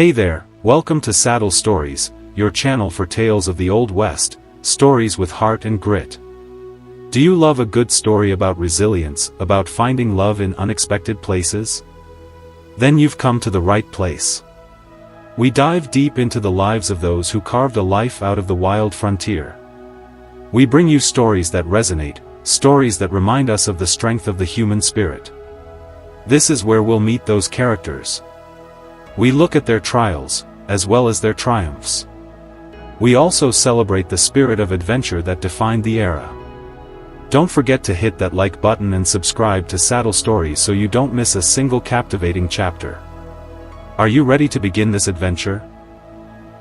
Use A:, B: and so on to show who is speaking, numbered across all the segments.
A: Hey there, welcome to Saddle Stories, your channel for tales of the Old West, stories with heart and grit. Do you love a good story about resilience, about finding love in unexpected places? Then you've come to the right place. We dive deep into the lives of those who carved a life out of the wild frontier. We bring you stories that resonate, stories that remind us of the strength of the human spirit. This is where we'll meet those characters. We look at their trials, as well as their triumphs. We also celebrate the spirit of adventure that defined the era. Don't forget to hit that like button and subscribe to Saddle Stories so you don't miss a single captivating chapter. Are you ready to begin this adventure?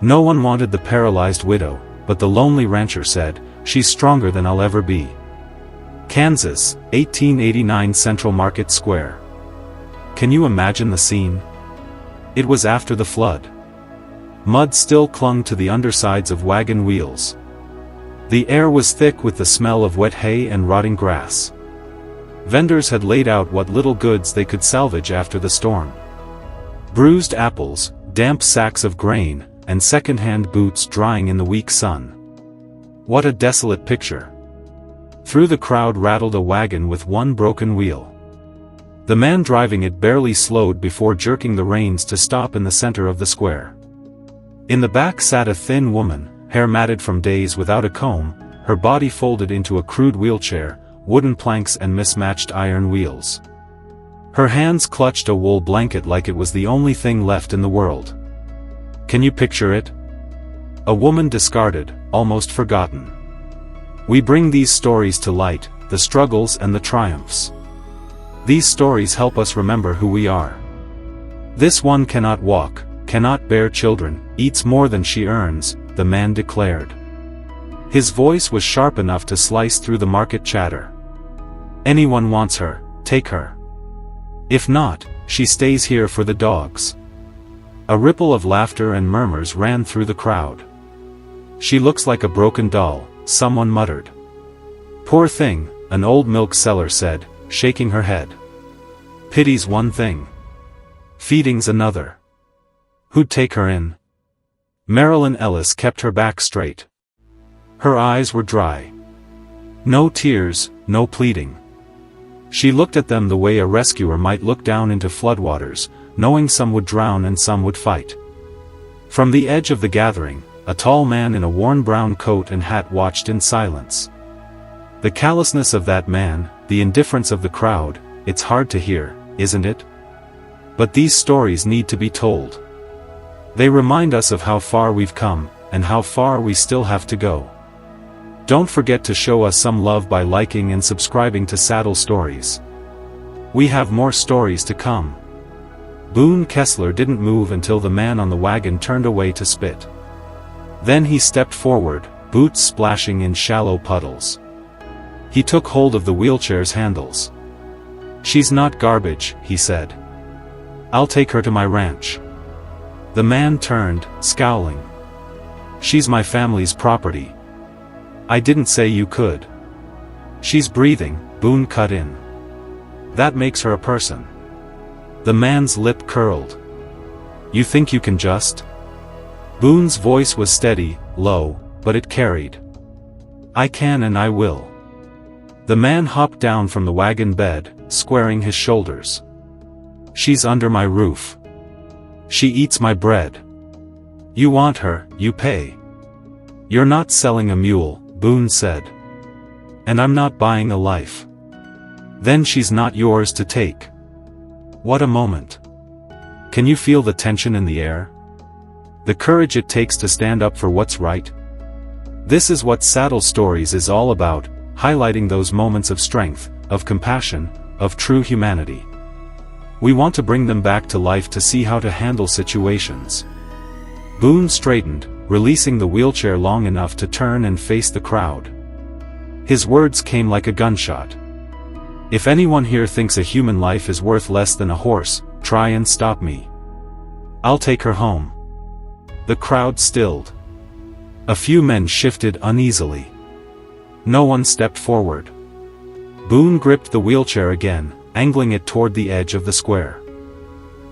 A: No one wanted the paralyzed widow, but the lonely rancher said, "She's stronger than I'll ever be." Kansas, 1889 Central Market Square. Can you imagine the scene? It was after the flood. Mud still clung to the undersides of wagon wheels. The air was thick with the smell of wet hay and rotting grass. Vendors had laid out what little goods they could salvage after the storm. Bruised apples, damp sacks of grain, and secondhand boots drying in the weak sun. What a desolate picture. Through the crowd rattled a wagon with one broken wheel. The man driving it barely slowed before jerking the reins to stop in the center of the square. In the back sat a thin woman, hair matted from days without a comb, her body folded into a crude wheelchair, wooden planks and mismatched iron wheels. Her hands clutched a wool blanket like it was the only thing left in the world. Can you picture it? A woman discarded, almost forgotten. We bring these stories to light, the struggles and the triumphs. These stories help us remember who we are. This one cannot walk, cannot bear children, eats more than she earns, the man declared. His voice was sharp enough to slice through the market chatter. Anyone wants her, take her. If not, she stays here for the dogs. A ripple of laughter and murmurs ran through the crowd. She looks like a broken doll, someone muttered. Poor thing, an old milk seller said, shaking her head. Pity's one thing. Feeding's another. Who'd take her in? Marilyn Ellis kept her back straight. Her eyes were dry. No tears, no pleading. She looked at them the way a rescuer might look down into floodwaters, knowing some would drown and some would fight. From the edge of the gathering, a tall man in a worn brown coat and hat watched in silence. The callousness of that man, the indifference of the crowd, it's hard to hear, isn't it? But these stories need to be told. They remind us of how far we've come, and how far we still have to go. Don't forget to show us some love by liking and subscribing to Saddle Stories. We have more stories to come. Boone Kessler didn't move until the man on the wagon turned away to spit. Then he stepped forward, boots splashing in shallow puddles. He took hold of the wheelchair's handles. She's not garbage, he said. I'll take her to my ranch. The man turned, scowling. She's my family's property. I didn't say you could. She's breathing, Boone cut in. That makes her a person. The man's lip curled. You think you can just? Boone's voice was steady, low, but it carried. I can and I will. The man hopped down from the wagon bed, squaring his shoulders. She's under my roof. She eats my bread. You want her, you pay. You're not selling a mule, Boone said. And I'm not buying a life. Then she's not yours to take. What a moment. Can you feel the tension in the air? The courage it takes to stand up for what's right? This is what Saddle Stories is all about, highlighting those moments of strength, of compassion, of true humanity. We want to bring them back to life to see how to handle situations. Boone straightened, releasing the wheelchair long enough to turn and face the crowd. His words came like a gunshot. If anyone here thinks a human life is worth less than a horse, try and stop me. I'll take her home. The crowd stilled. A few men shifted uneasily. No one stepped forward. Boone gripped the wheelchair again, angling it toward the edge of the square.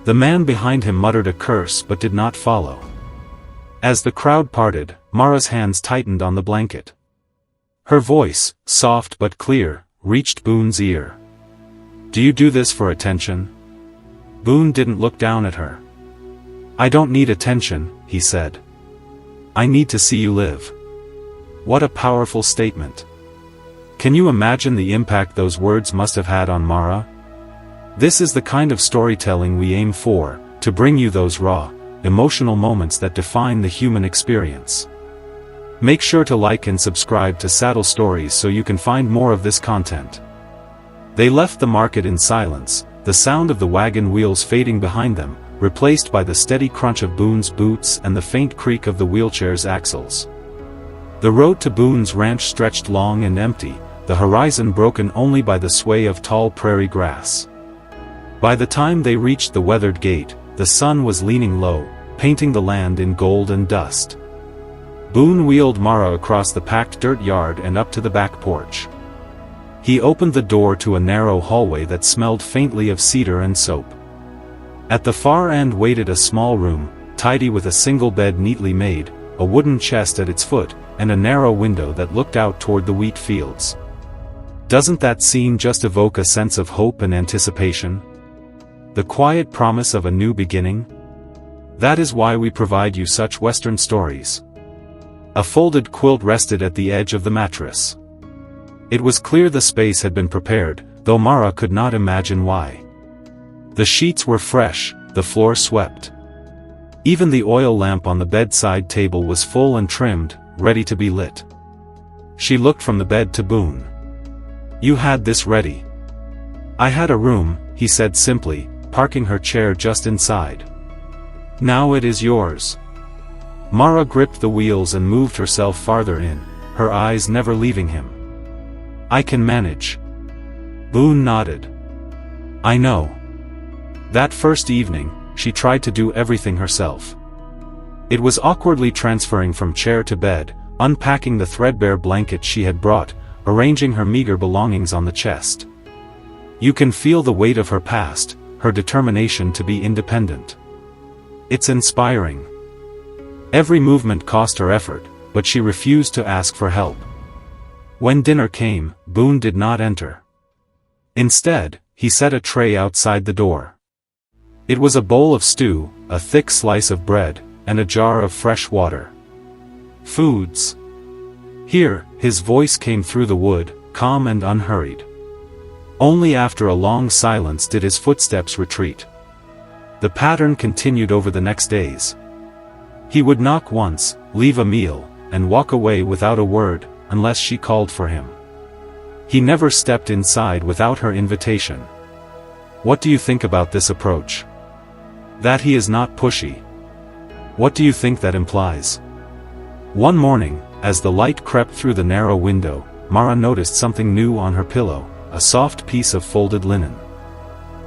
A: The man behind him muttered a curse but did not follow. As the crowd parted, Mara's hands tightened on the blanket. Her voice, soft but clear, reached Boone's ear. "Do you do this for attention?" Boone didn't look down at her. "I don't need attention," he said. "I need to see you live." What a powerful statement. Can you imagine the impact those words must have had on Mara? This is the kind of storytelling we aim for, to bring you those raw, emotional moments that define the human experience. Make sure to like and subscribe to Saddle Stories so you can find more of this content. They left the market in silence, the sound of the wagon wheels fading behind them, replaced by the steady crunch of Boone's boots and the faint creak of the wheelchair's axles. The road to Boone's ranch stretched long and empty, the horizon broken only by the sway of tall prairie grass. By the time they reached the weathered gate, the sun was leaning low, painting the land in gold and dust. Boone wheeled Mara across the packed dirt yard and up to the back porch. He opened the door to a narrow hallway that smelled faintly of cedar and soap. At the far end waited a small room, tidy with a single bed neatly made, a wooden chest at its foot, and a narrow window that looked out toward the wheat fields. Doesn't that scene just evoke a sense of hope and anticipation? The quiet promise of a new beginning? That is why we provide you such Western stories. A folded quilt rested at the edge of the mattress. It was clear the space had been prepared, though Mara could not imagine why. The sheets were fresh, the floor swept. Even the oil lamp on the bedside table was full and trimmed, ready to be lit. She looked from the bed to Boone. "You had this ready." "I had a room," he said simply, parking her chair just inside. "Now it is yours." Mara gripped the wheels and moved herself farther in, her eyes never leaving him. "I can manage." Boone nodded. "I know." That first evening, she tried to do everything herself. It was awkwardly transferring from chair to bed, unpacking the threadbare blanket she had brought, arranging her meager belongings on the chest. You can feel the weight of her past, her determination to be independent. It's inspiring. Every movement cost her effort, but she refused to ask for help. When dinner came, Boone did not enter. Instead, he set a tray outside the door. It was a bowl of stew, a thick slice of bread, and a jar of fresh water. "Foods." Here, his voice came through the wood, calm and unhurried. Only after a long silence did his footsteps retreat. The pattern continued over the next days. He would knock once, leave a meal, and walk away without a word, unless she called for him. He never stepped inside without her invitation. What do you think about this approach? That he is not pushy. What do you think that implies? One morning, as the light crept through the narrow window, Mara noticed something new on her pillow, a soft piece of folded linen.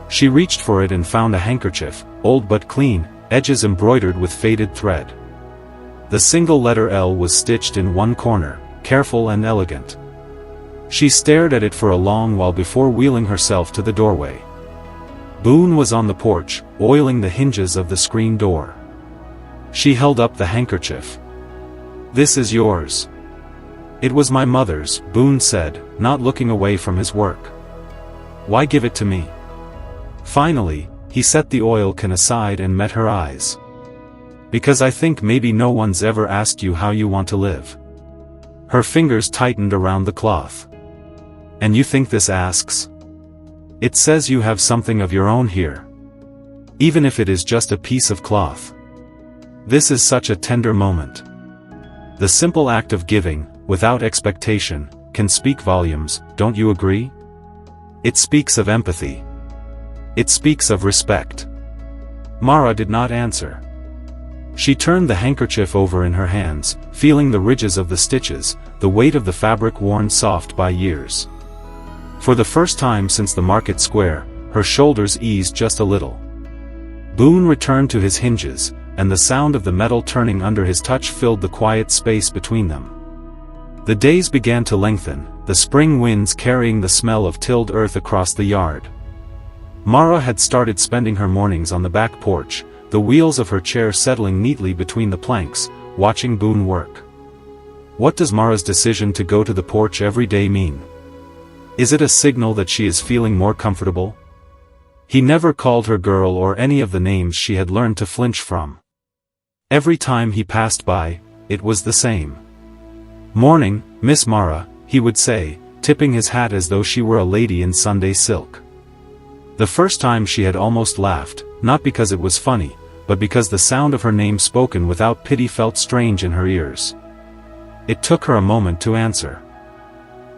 A: She reached for it and found a handkerchief, old but clean, edges embroidered with faded thread. The single letter L was stitched in one corner, careful and elegant. She stared at it for a long while before wheeling herself to the doorway. Boone was on the porch, oiling the hinges of the screen door. She held up the handkerchief. "This is yours." "It was my mother's," Boone said, not looking away from his work. "Why give it to me?" Finally, he set the oil can aside and met her eyes. "Because I think maybe no one's ever asked you how you want to live." Her fingers tightened around the cloth. "And you think this asks? It says you have something of your own here. Even if it is just a piece of cloth. This is such a tender moment. The simple act of giving, without expectation, can speak volumes, don't you agree? It speaks of empathy. It speaks of respect." Mara did not answer. She turned the handkerchief over in her hands, feeling the ridges of the stitches, the weight of the fabric worn soft by years. For the first time since the market square, her shoulders eased just a little. Boone returned to his hinges, and the sound of the metal turning under his touch filled the quiet space between them. The days began to lengthen, the spring winds carrying the smell of tilled earth across the yard. Mara had started spending her mornings on the back porch, the wheels of her chair settling neatly between the planks, watching Boone work. What does Mara's decision to go to the porch every day mean? Is it a signal that she is feeling more comfortable? He never called her girl or any of the names she had learned to flinch from. Every time he passed by, it was the same. "Morning, Miss Mara," he would say, tipping his hat as though she were a lady in Sunday silk. The first time she had almost laughed, not because it was funny, but because the sound of her name spoken without pity felt strange in her ears. It took her a moment to answer.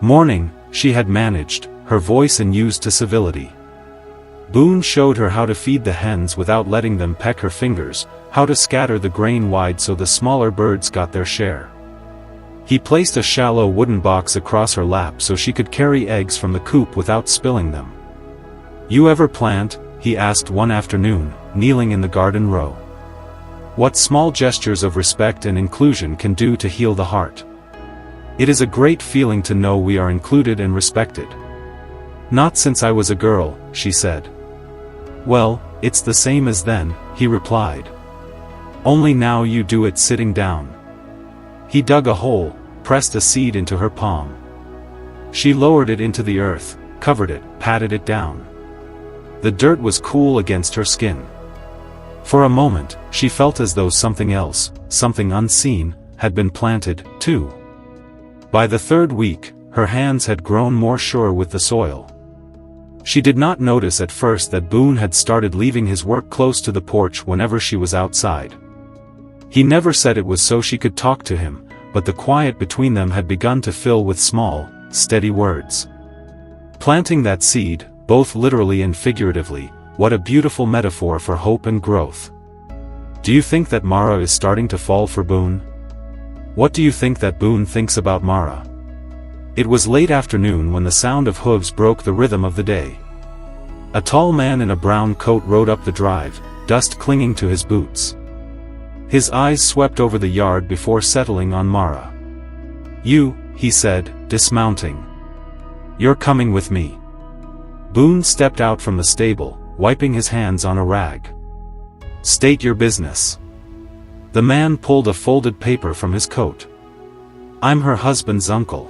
A: "Morning," she had managed, her voice unused to civility. Boone showed her how to feed the hens without letting them peck her fingers, how to scatter the grain wide so the smaller birds got their share. He placed a shallow wooden box across her lap so she could carry eggs from the coop without spilling them. "You ever plant?" he asked one afternoon, kneeling in the garden row. "What small gestures of respect and inclusion can do to heal the heart. It is a great feeling to know we are included and respected." "Not since I was a girl," she said. "Well, it's the same as then," he replied. "Only now you do it sitting down." He dug a hole, pressed a seed into her palm. She lowered it into the earth, covered it, patted it down. The dirt was cool against her skin. For a moment, she felt as though something else, something unseen, had been planted, too. By the third week, her hands had grown more sure with the soil. She did not notice at first that Boone had started leaving his work close to the porch whenever she was outside. He never said it was so she could talk to him, but the quiet between them had begun to fill with small, steady words. Planting that seed, both literally and figuratively, what a beautiful metaphor for hope and growth. Do you think that Mara is starting to fall for Boone? What do you think that Boone thinks about Mara? It was late afternoon when the sound of hooves broke the rhythm of the day. A tall man in a brown coat rode up the drive, dust clinging to his boots. His eyes swept over the yard before settling on Mara. "You," he said, dismounting. "You're coming with me." Boone stepped out from the stable, wiping his hands on a rag. "State your business." The man pulled a folded paper from his coat. "I'm her husband's uncle.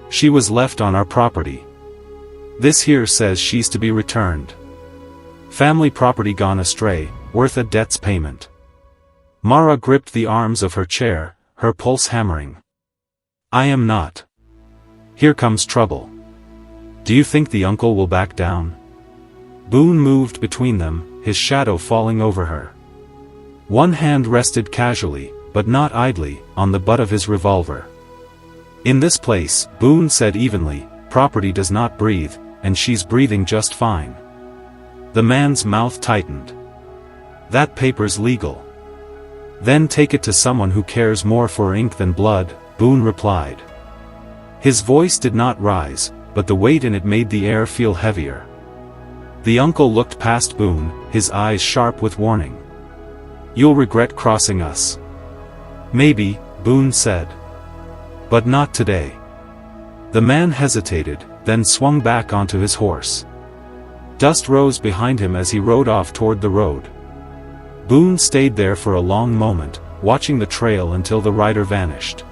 A: She was left on our property. This here says she's to be returned. Family property gone astray, worth a debt's payment." Mara gripped the arms of her chair, her pulse hammering. "I am not. Here comes trouble. Do you think the uncle will back down?" Boone moved between them, his shadow falling over her. One hand rested casually, but not idly, on the butt of his revolver. "In this place," Boone said evenly, "property does not breathe, and she's breathing just fine." The man's mouth tightened. "That paper's legal." "Then take it to someone who cares more for ink than blood," Boone replied. His voice did not rise, but the weight in it made the air feel heavier. The uncle looked past Boone, his eyes sharp with warning. "You'll regret crossing us." "Maybe," Boone said. "But not today." The man hesitated, then swung back onto his horse. Dust rose behind him as he rode off toward the road. Boone stayed there for a long moment, watching the trail until the rider vanished.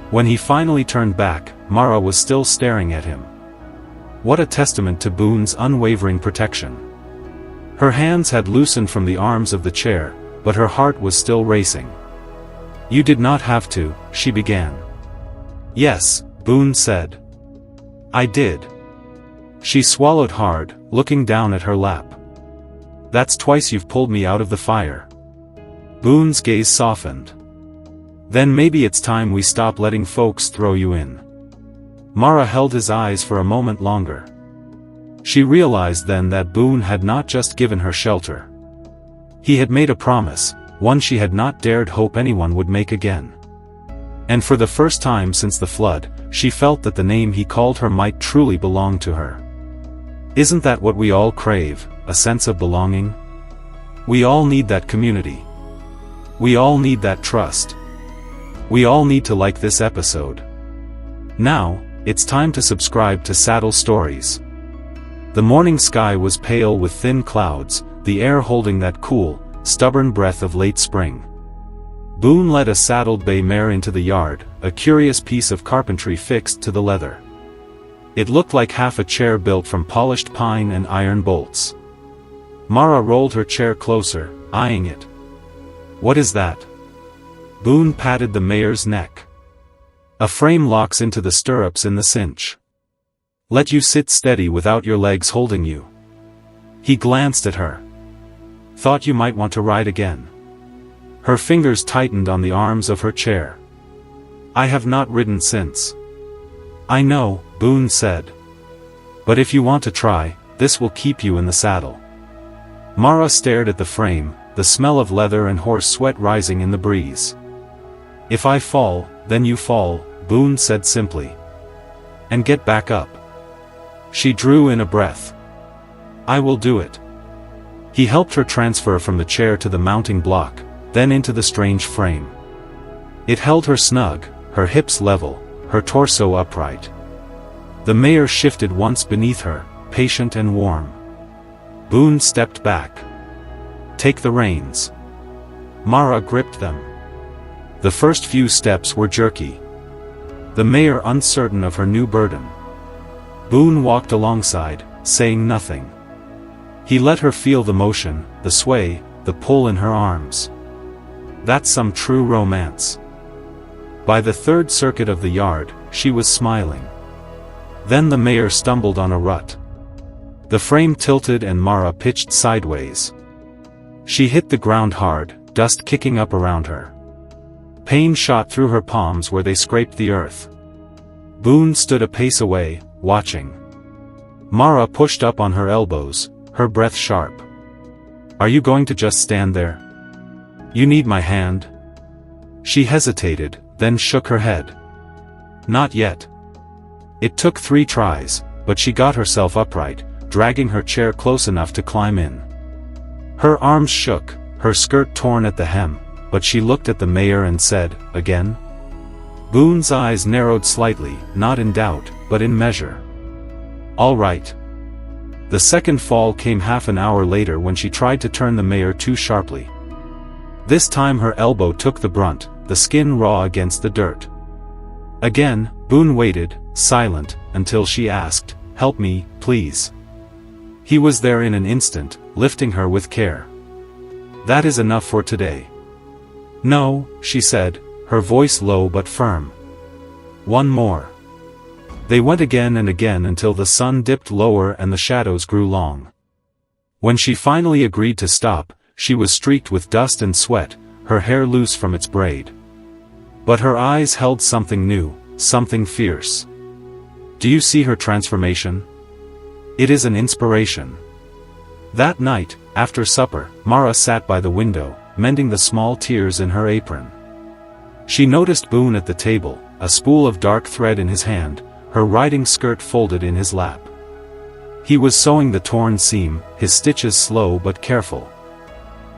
A: When he finally turned back, Mara was still staring at him. What a testament to Boone's unwavering protection. Her hands had loosened from the arms of the chair, but her heart was still racing. "You did not have to," she began. "Yes," Boone said. "I did." She swallowed hard, looking down at her lap. "That's twice you've pulled me out of the fire." Boone's gaze softened. "Then maybe it's time we stop letting folks throw you in." Mara held his eyes for a moment longer. She realized then that Boone had not just given her shelter. He had made a promise, one she had not dared hope anyone would make again. And for the first time since the flood, she felt that the name he called her might truly belong to her. Isn't that what we all crave, a sense of belonging? We all need that community. We all need that trust. We all need to like this episode. Now, it's time to subscribe to Saddle Stories. The morning sky was pale with thin clouds, the air holding that cool, stubborn breath of late spring. Boone led a saddled bay mare into the yard, a curious piece of carpentry fixed to the leather. It looked like half a chair built from polished pine and iron bolts. Mara rolled her chair closer, eyeing it. "What is that?" Boone patted the mare's neck. "A frame locks into the stirrups in the cinch. Let you sit steady without your legs holding you." He glanced at her. "Thought you might want to ride again." Her fingers tightened on the arms of her chair. "I have not ridden since." "I know," Boone said. "But if you want to try, this will keep you in the saddle." Mara stared at the frame, the smell of leather and horse sweat rising in the breeze. "If I fall, then you fall," Boone said simply. "And get back up." She drew in a breath. "I will do it." He helped her transfer from the chair to the mounting block, then into the strange frame. It held her snug, her hips level, her torso upright. The mare shifted once beneath her, patient and warm. Boone stepped back. "Take the reins." Mara gripped them. The first few steps were jerky. The mare uncertain of her new burden. Boone walked alongside, saying nothing. He let her feel the motion, the sway, the pull in her arms. That's some true romance. By the third circuit of the yard, she was smiling. Then the mare stumbled on a rut. The frame tilted and Mara pitched sideways. She hit the ground hard, dust kicking up around her. Pain shot through her palms where they scraped the earth. Boone stood a pace away, watching. Mara pushed up on her elbows, her breath sharp. "Are you going to just stand there? You need my hand?" She hesitated, then shook her head. "Not yet." It took 3 tries, but she got herself upright, dragging her chair close enough to climb in. Her arms shook, her skirt torn at the hem, but she looked at the mare and said, "Again?" Boone's eyes narrowed slightly, not in doubt, but in measure. "All right." The second fall came half an hour later when she tried to turn the mare too sharply. This time her elbow took the brunt, the skin raw against the dirt. Again, Boone waited, silent, until she asked, "Help me, please." He was there in an instant, lifting her with care. "That is enough for today." "No," she said, her voice low but firm. "One more." They went again and again until the sun dipped lower and the shadows grew long. When she finally agreed to stop, she was streaked with dust and sweat, her hair loose from its braid. But her eyes held something new, something fierce. "Do you see her transformation? It is an inspiration." That night, after supper, Mara sat by the window, mending the small tears in her apron. She noticed Boone at the table, a spool of dark thread in his hand, her riding skirt folded in his lap. He was sewing the torn seam, his stitches slow but careful.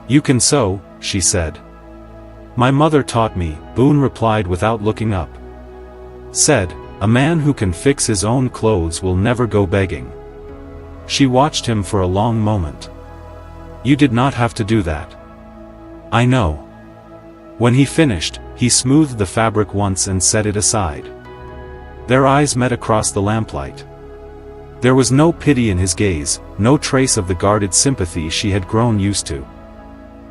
A: "You can sew," she said. "My mother taught me," Boone replied without looking up. Said, "A man who can fix his own clothes will never go begging." She watched him for a long moment. "You did not have to do that." "I know." When he finished, he smoothed the fabric once and set it aside. Their eyes met across the lamplight. There was no pity in his gaze, no trace of the guarded sympathy she had grown used to.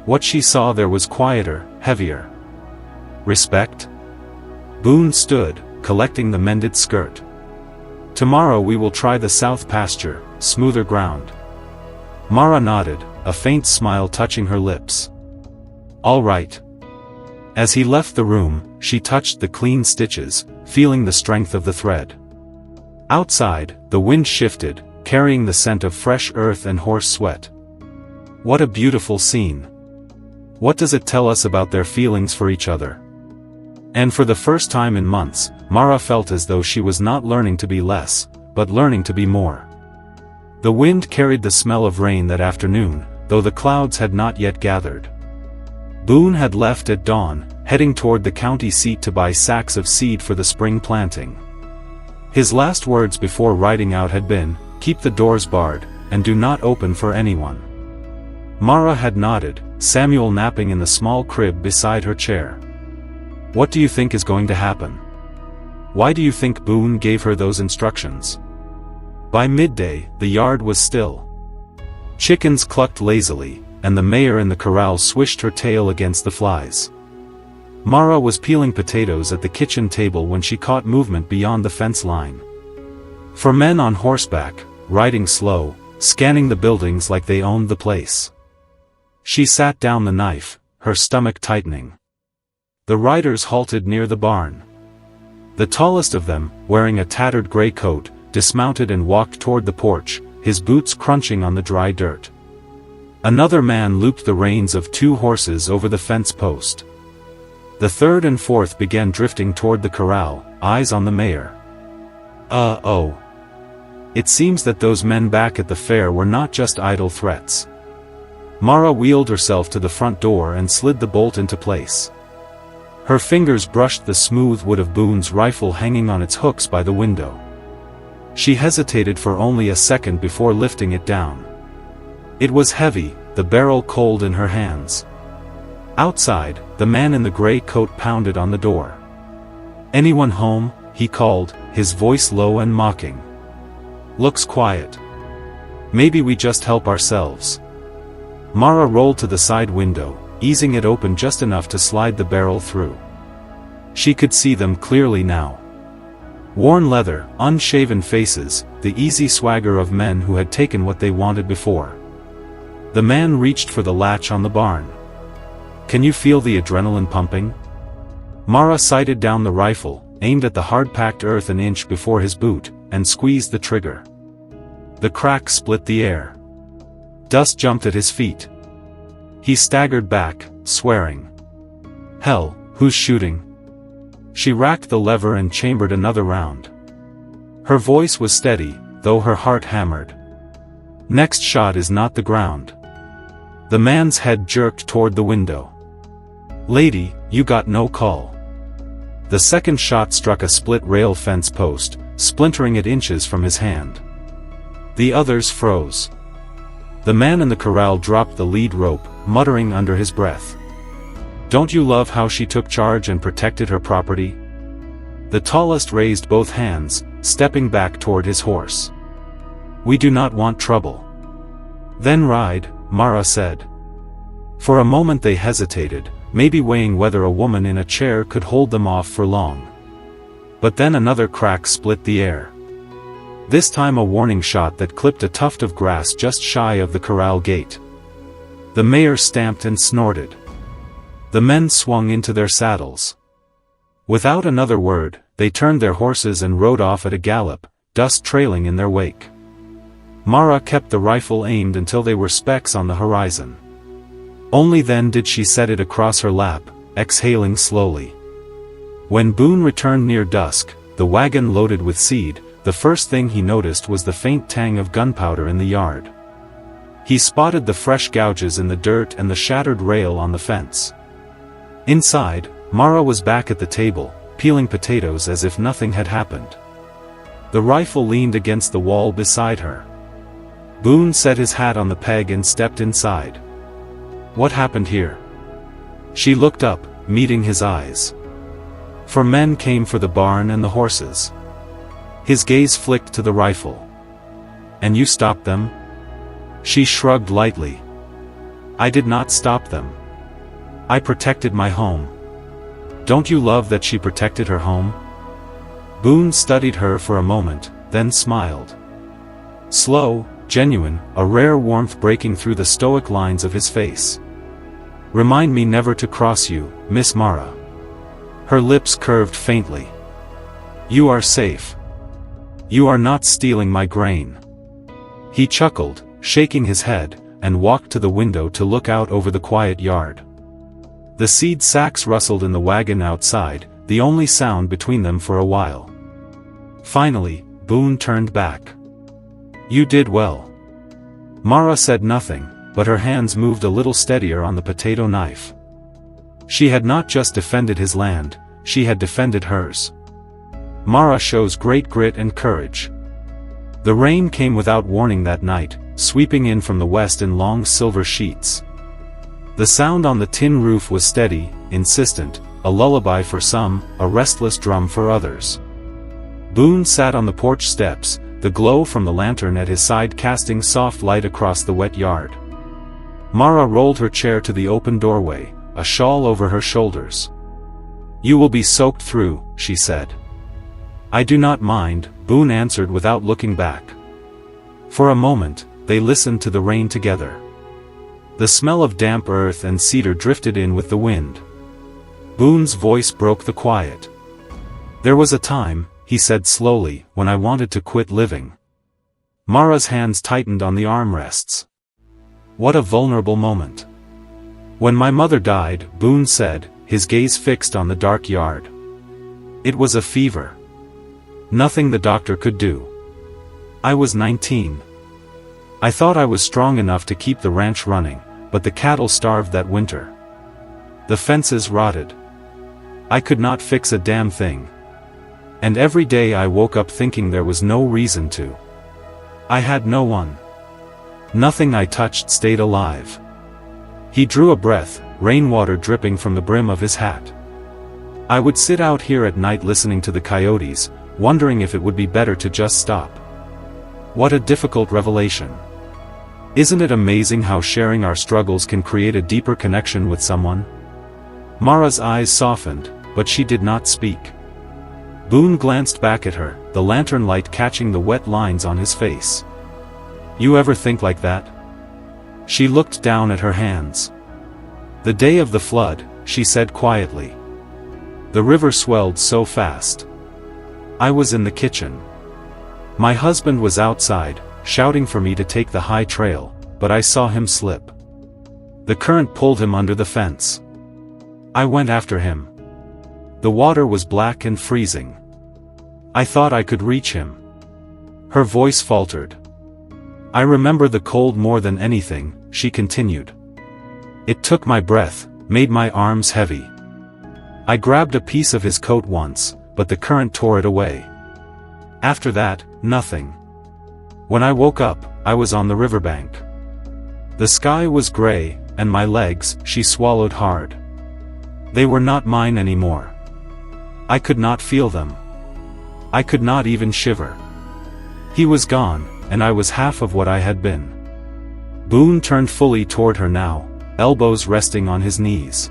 A: What she saw there was quieter, heavier. Respect? Boone stood, collecting the mended skirt. "Tomorrow we will try the south pasture, smoother ground." Mara nodded, a faint smile touching her lips. "All right." As he left the room, she touched the clean stitches, feeling the strength of the thread. Outside, the wind shifted, carrying the scent of fresh earth and horse sweat. What a beautiful scene. What does it tell us about their feelings for each other? And for the first time in months, Mara felt as though she was not learning to be less, but learning to be more. The wind carried the smell of rain that afternoon, though the clouds had not yet gathered. Boone had left at dawn, heading toward the county seat to buy sacks of seed for the spring planting. His last words before riding out had been, keep the doors barred, and do not open for anyone." Mara had nodded, Samuel napping in the small crib beside her chair. "What do you think is going to happen? Why do you think Boone gave her those instructions?" By midday, the yard was still. Chickens clucked lazily, and the mare in the corral swished her tail against the flies. Mara was peeling potatoes at the kitchen table when she caught movement beyond the fence line. 4 men on horseback, riding slow, scanning the buildings like they owned the place. She sat down the knife, her stomach tightening. The riders halted near the barn. The tallest of them, wearing a tattered gray coat, dismounted and walked toward the porch, his boots crunching on the dry dirt. Another man looped the reins of 2 horses over the fence post. The third and fourth began drifting toward the corral, eyes on the mare. Oh. It seems that those men back at the fair were not just idle threats. Mara wheeled herself to the front door and slid the bolt into place. Her fingers brushed the smooth wood of Boone's rifle hanging on its hooks by the window. She hesitated for only a second before lifting it down. It was heavy, the barrel cold in her hands. Outside, the man in the gray coat pounded on the door. "Anyone home?" he called, his voice low and mocking. "Looks quiet. Maybe we just help ourselves." Mara rolled to the side window, easing it open just enough to slide the barrel through. She could see them clearly now. Worn leather, unshaven faces, the easy swagger of men who had taken what they wanted before. The man reached for the latch on the barn. "Can you feel the adrenaline pumping?" Mara sighted down the rifle, aimed at the hard-packed earth an inch before his boot, and squeezed the trigger. The crack split the air. Dust jumped at his feet. He staggered back, swearing. "Hell, who's shooting?" She racked the lever and chambered another round. Her voice was steady, though her heart hammered. "Next shot is not the ground." The man's head jerked toward the window. "Lady, you got no call." The second shot struck a split rail fence post, splintering it inches from his hand. The others froze. The man in the corral dropped the lead rope, muttering under his breath. "Don't you love how she took charge and protected her property?" The tallest raised both hands, stepping back toward his horse. "We do not want trouble." "Then ride," Mara said. For a moment they hesitated, maybe weighing whether a woman in a chair could hold them off for long. But then another crack split the air. This time a warning shot that clipped a tuft of grass just shy of the corral gate. The mare stamped and snorted. The men swung into their saddles. Without another word, they turned their horses and rode off at a gallop, dust trailing in their wake. Mara kept the rifle aimed until they were specks on the horizon. Only then did she set it across her lap, exhaling slowly. When Boone returned near dusk, the wagon loaded with seed, the first thing he noticed was the faint tang of gunpowder in the yard. He spotted the fresh gouges in the dirt and the shattered rail on the fence. Inside, Mara was back at the table, peeling potatoes as if nothing had happened. The rifle leaned against the wall beside her. Boone set his hat on the peg and stepped inside. What happened here? She looked up, meeting his eyes. 4 men came for the barn and the horses. His gaze flicked to the rifle. And you stopped them? She shrugged lightly. I did not stop them. I protected my home. Don't you love that she protected her home? Boone studied her for a moment, then smiled. Slow, genuine, a rare warmth breaking through the stoic lines of his face. Remind me never to cross you, Miss Mara. Her lips curved faintly. You are safe. You are not stealing my grain. He chuckled, shaking his head, and walked to the window to look out over the quiet yard. The seed sacks rustled in the wagon outside, the only sound between them for a while. Finally, Boone turned back. You did well. Mara said nothing, but her hands moved a little steadier on the potato knife. She had not just defended his land, she had defended hers. Mara shows great grit and courage. The rain came without warning that night, sweeping in from the west in long silver sheets. The sound on the tin roof was steady, insistent, a lullaby for some, a restless drum for others. Boone sat on the porch steps, the glow from the lantern at his side casting soft light across the wet yard. Mara rolled her chair to the open doorway, a shawl over her shoulders. "You will be soaked through," she said. "I do not mind," Boone answered without looking back. For a moment, they listened to the rain together. The smell of damp earth and cedar drifted in with the wind. Boone's voice broke the quiet. "There was a time," he said slowly, "when I wanted to quit living." Mara's hands tightened on the armrests. What a vulnerable moment. "When my mother died," Boone said, his gaze fixed on the dark yard. "It was a fever. Nothing the doctor could do. I was 19. I thought I was strong enough to keep the ranch running, but the cattle starved that winter. The fences rotted. I could not fix a damn thing. And every day I woke up thinking there was no reason to. I had no one. Nothing I touched stayed alive." He drew a breath, rainwater dripping from the brim of his hat. "I would sit out here at night listening to the coyotes, wondering if it would be better to just stop." What a difficult revelation. Isn't it amazing how sharing our struggles can create a deeper connection with someone? Mara's eyes softened, but she did not speak. Boone glanced back at her, the lantern light catching the wet lines on his face. "You ever think like that?" She looked down at her hands. "The day of the flood," she said quietly. "The river swelled so fast. I was in the kitchen. My husband was outside, shouting for me to take the high trail, but I saw him slip. The current pulled him under the fence. I went after him. The water was black and freezing. I thought I could reach him." Her voice faltered. "I remember the cold more than anything," she continued. "It took my breath, made my arms heavy. I grabbed a piece of his coat once, but the current tore it away. After that, nothing. When I woke up, I was on the riverbank. The sky was gray, and my legs," she swallowed hard. "They were not mine anymore. I could not feel them. I could not even shiver. He was gone, and I was half of what I had been." Boone turned fully toward her now, elbows resting on his knees.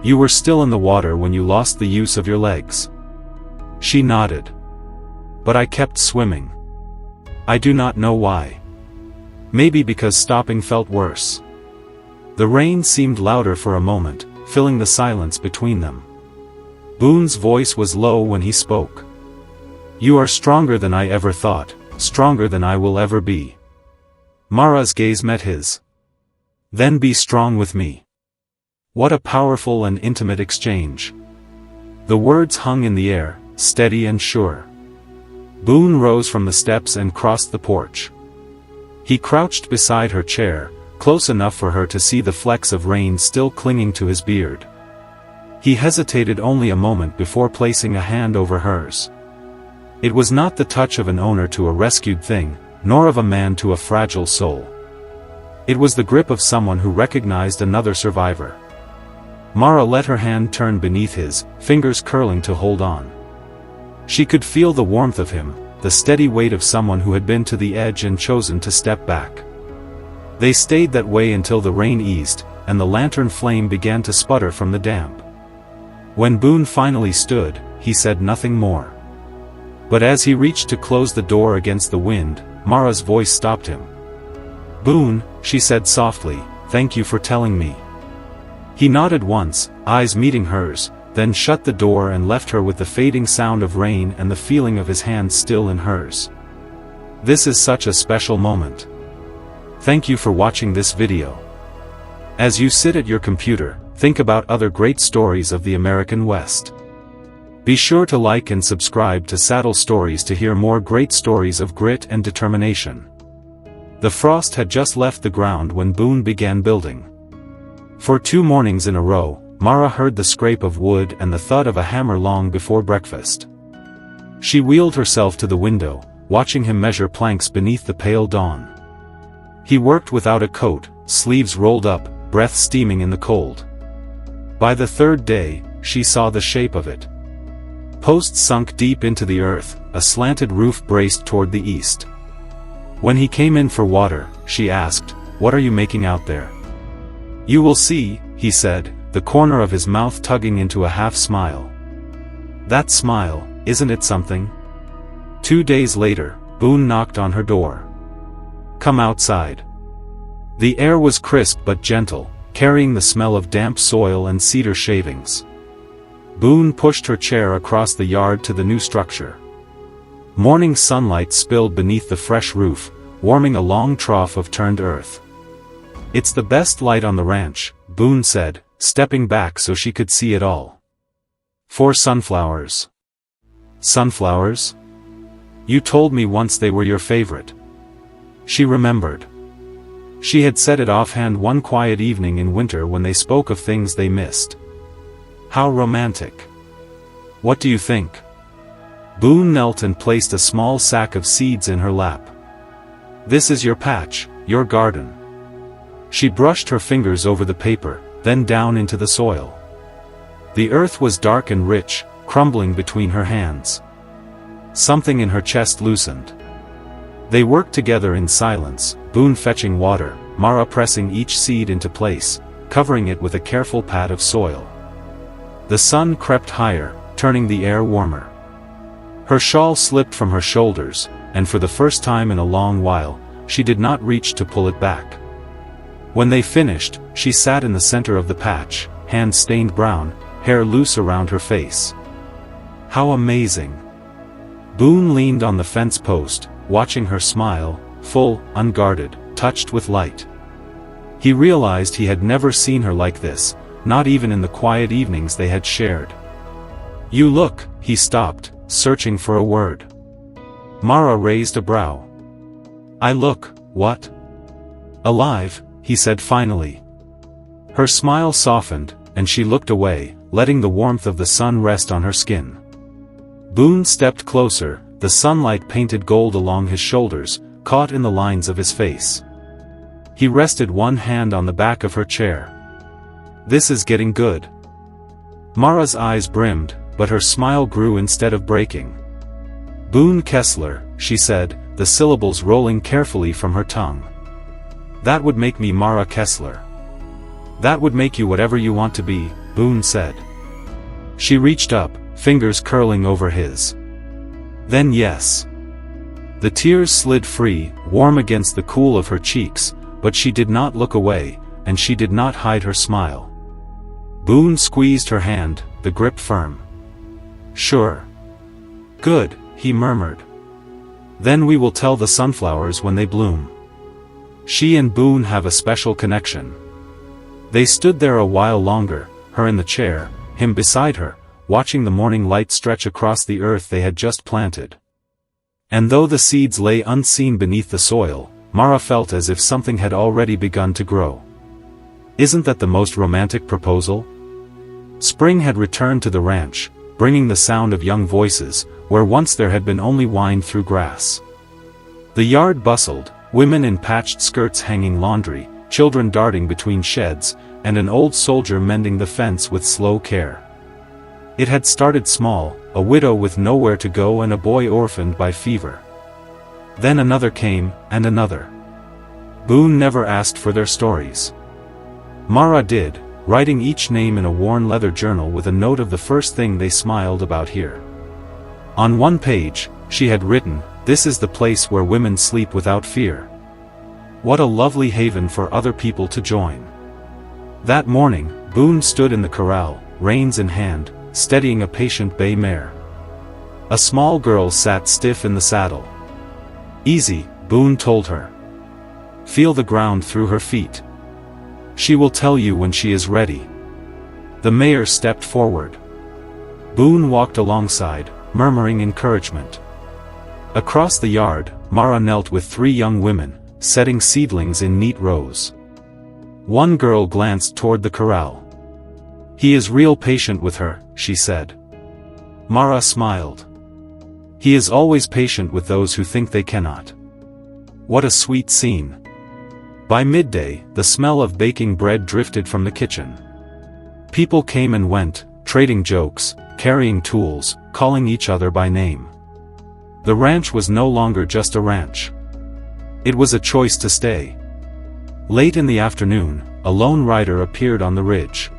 A: "You were still in the water when you lost the use of your legs." She nodded. "But I kept swimming. I do not know why. Maybe because stopping felt worse." The rain seemed louder for a moment, filling the silence between them. Boone's voice was low when he spoke. "You are stronger than I ever thought, stronger than I will ever be." Mara's gaze met his. "Then be strong with me." What a powerful and intimate exchange. The words hung in the air, steady and sure. Boone rose from the steps and crossed the porch. He crouched beside her chair, close enough for her to see the flecks of rain still clinging to his beard. He hesitated only a moment before placing a hand over hers. It was not the touch of an owner to a rescued thing, nor of a man to a fragile soul. It was the grip of someone who recognized another survivor. Mara let her hand turn beneath his, fingers curling to hold on. She could feel the warmth of him, the steady weight of someone who had been to the edge and chosen to step back. They stayed that way until the rain eased, and the lantern flame began to sputter from the damp. When Boone finally stood, he said nothing more. But as he reached to close the door against the wind, Mara's voice stopped him. "Boone," she said softly, "thank you for telling me." He nodded once, eyes meeting hers, then shut the door and left her with the fading sound of rain and the feeling of his hand still in hers. This is such a special moment. Thank you for watching this video. As you sit at your computer, think about other great stories of the American West. Be sure to like and subscribe to Saddle Stories to hear more great stories of grit and determination. The frost had just left the ground when Boone began building. For 2 mornings in a row, Mara heard the scrape of wood and the thud of a hammer long before breakfast. She wheeled herself to the window, watching him measure planks beneath the pale dawn. He worked without a coat, sleeves rolled up, breath steaming in the cold. By the third day, she saw the shape of it. Posts sunk deep into the earth, a slanted roof braced toward the east. When he came in for water, she asked, "What are you making out there?" "You will see," he said, the corner of his mouth tugging into a half-smile. That smile, isn't it something? 2 days later, Boone knocked on her door. "Come outside." The air was crisp but gentle, carrying the smell of damp soil and cedar shavings. Boone pushed her chair across the yard to the new structure. Morning sunlight spilled beneath the fresh roof, warming a long trough of turned earth. "It's the best light on the ranch," Boone said, stepping back so she could see it all. "4 sunflowers." "Sunflowers? You told me once they were your favorite." She remembered. She had said it offhand one quiet evening in winter when they spoke of things they missed. How romantic. "What do you think?" Boone knelt and placed a small sack of seeds in her lap. "This is your patch, your garden." She brushed her fingers over the paper, then down into the soil. The earth was dark and rich, crumbling between her hands. Something in her chest loosened. They worked together in silence, Boone fetching water, Mara pressing each seed into place, covering it with a careful pat of soil. The sun crept higher, turning the air warmer. Her shawl slipped from her shoulders, and for the first time in a long while, she did not reach to pull it back. When they finished, she sat in the center of the patch, hands stained brown, hair loose around her face. How amazing! Boone leaned on the fence post, watching her smile, full, unguarded, touched with light. He realized he had never seen her like this, not even in the quiet evenings they had shared. "You look," he stopped, searching for a word. Mara raised a brow. "I look, what?" "Alive," he said finally. Her smile softened, and she looked away, letting the warmth of the sun rest on her skin. Boone stepped closer, the sunlight painted gold along his shoulders, caught in the lines of his face. He rested one hand on the back of her chair. "This is getting good." Mara's eyes brimmed, but her smile grew instead of breaking. "Boone Kessler," she said, the syllables rolling carefully from her tongue. "That would make me Mara Kessler." "That would make you whatever you want to be," Boone said. She reached up, fingers curling over his. "Then yes." The tears slid free, warm against the cool of her cheeks, but she did not look away, and she did not hide her smile. Boone squeezed her hand, the grip firm. "Sure." "Good," he murmured. "Then we will tell the sunflowers when they bloom." She and Boone have a special connection. They stood there a while longer, her in the chair, him beside her, watching the morning light stretch across the earth they had just planted. And though the seeds lay unseen beneath the soil, Mara felt as if something had already begun to grow. Isn't that the most romantic proposal? Spring had returned to the ranch, bringing the sound of young voices, where once there had been only wind through grass. The yard bustled, women in patched skirts hanging laundry, children darting between sheds, and an old soldier mending the fence with slow care. It had started small, a widow with nowhere to go and a boy orphaned by fever. Then another came, and another. Boone never asked for their stories. Mara did, writing each name in a worn leather journal with a note of the first thing they smiled about here. On one page, she had written, "This is the place where women sleep without fear." What a lovely haven for other people to join. That morning, Boone stood in the corral, reins in hand, steadying a patient bay mare. A small girl sat stiff in the saddle. "Easy," Boone told her. "Feel the ground through her feet. She will tell you when she is ready." The mare stepped forward. Boone walked alongside, murmuring encouragement. Across the yard, Mara knelt with 3 young women, setting seedlings in neat rows. One girl glanced toward the corral. "He is real patient with her," she said. Mara smiled. He is always patient with those who think they cannot. What a sweet scene. By midday, the smell of baking bread drifted from the kitchen. People came and went, trading jokes, carrying tools, calling each other by name. The ranch was no longer just a ranch. It was a choice to stay. Late in the afternoon, a lone rider appeared on the ridge.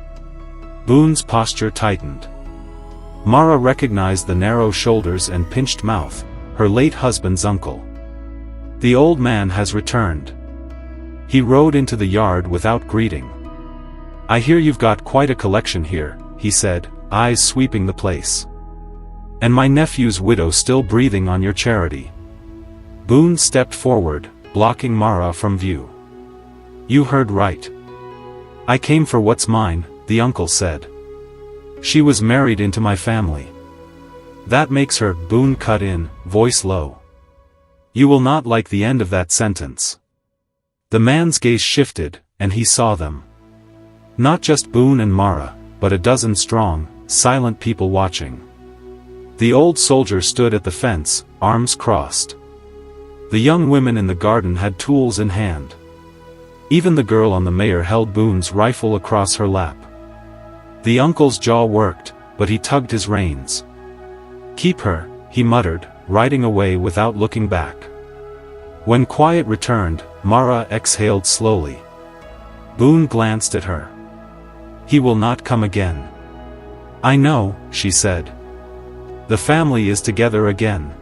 A: Boone's posture tightened. Mara recognized the narrow shoulders and pinched mouth, her late husband's uncle. The old man has returned. He rode into the yard without greeting. I hear you've got quite a collection here, he said, eyes sweeping the place. And my nephew's widow still breathing on your charity. Boone stepped forward, blocking Mara from view. You heard right. I came for what's mine, the uncle said. She was married into my family. That makes her, Boone cut in, voice low. You will not like the end of that sentence. The man's gaze shifted, and he saw them. Not just Boone and Mara, but a dozen strong, silent people watching. The old soldier stood at the fence, arms crossed. The young women in the garden had tools in hand. Even the girl on the mare held Boone's rifle across her lap. The uncle's jaw worked, but he tugged his reins. Keep her, he muttered, riding away without looking back. When quiet returned, Mara exhaled slowly. Boone glanced at her. He will not come again. I know, she said. The family is together again.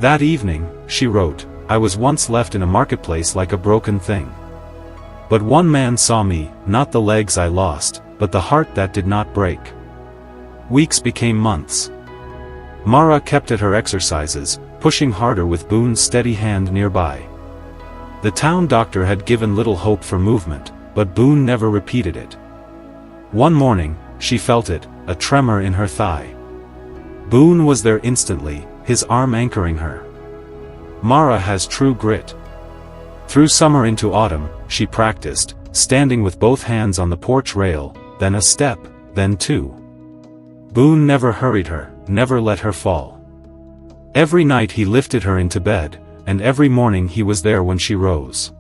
A: That evening, she wrote, I was once left in a marketplace like a broken thing. But one man saw me, not the legs I lost, but the heart that did not break. Weeks became months. Mara kept at her exercises, pushing harder with Boone's steady hand nearby. The town doctor had given little hope for movement, but Boone never repeated it. One morning, she felt it, a tremor in her thigh. Boone was there instantly, his arm anchoring her. Mara has true grit. Through summer into autumn, she practiced, standing with both hands on the porch rail, then a step, then two. Boone never hurried her, never let her fall. Every night he lifted her into bed, and every morning he was there when she rose.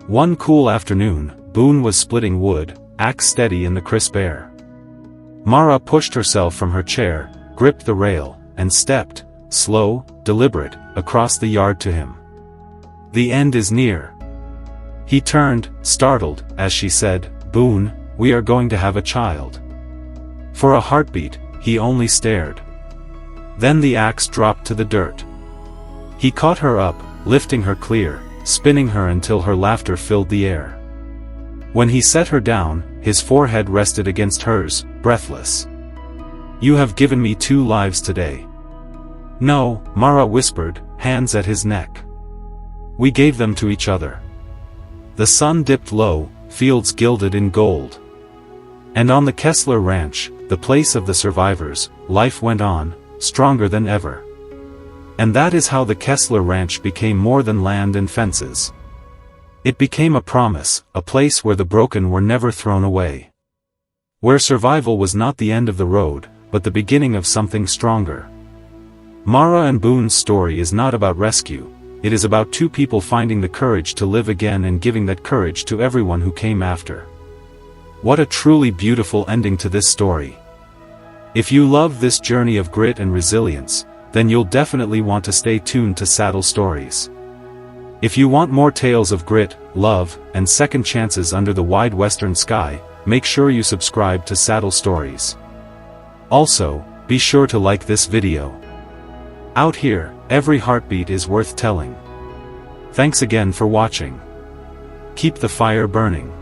A: One cool afternoon, Boone was splitting wood, axe steady in the crisp air. Mara pushed herself from her chair, gripped the rail, and stepped, slow, deliberate, across the yard to him. The end is near. He turned, startled, as she said, Boone, we are going to have a child. For a heartbeat, he only stared. Then the axe dropped to the dirt. He caught her up, lifting her clear, spinning her until her laughter filled the air. When he set her down, his forehead rested against hers, breathless. You have given me 2 lives today. No, Mara whispered, hands at his neck. We gave them to each other. The sun dipped low, fields gilded in gold. And on the Kessler Ranch, the place of the survivors, life went on, stronger than ever. And that is how the Kessler Ranch became more than land and fences. It became a promise, a place where the broken were never thrown away. Where survival was not the end of the road, but the beginning of something stronger. Mara and Boone's story is not about rescue, it is about 2 people finding the courage to live again and giving that courage to everyone who came after. What a truly beautiful ending to this story. If you love this journey of grit and resilience, then you'll definitely want to stay tuned to Saddle Stories. If you want more tales of grit, love, and second chances under the wide western sky, make sure you subscribe to Saddle Stories. Also, be sure to like this video. Out here, every heartbeat is worth telling. Thanks again for watching. Keep the fire burning.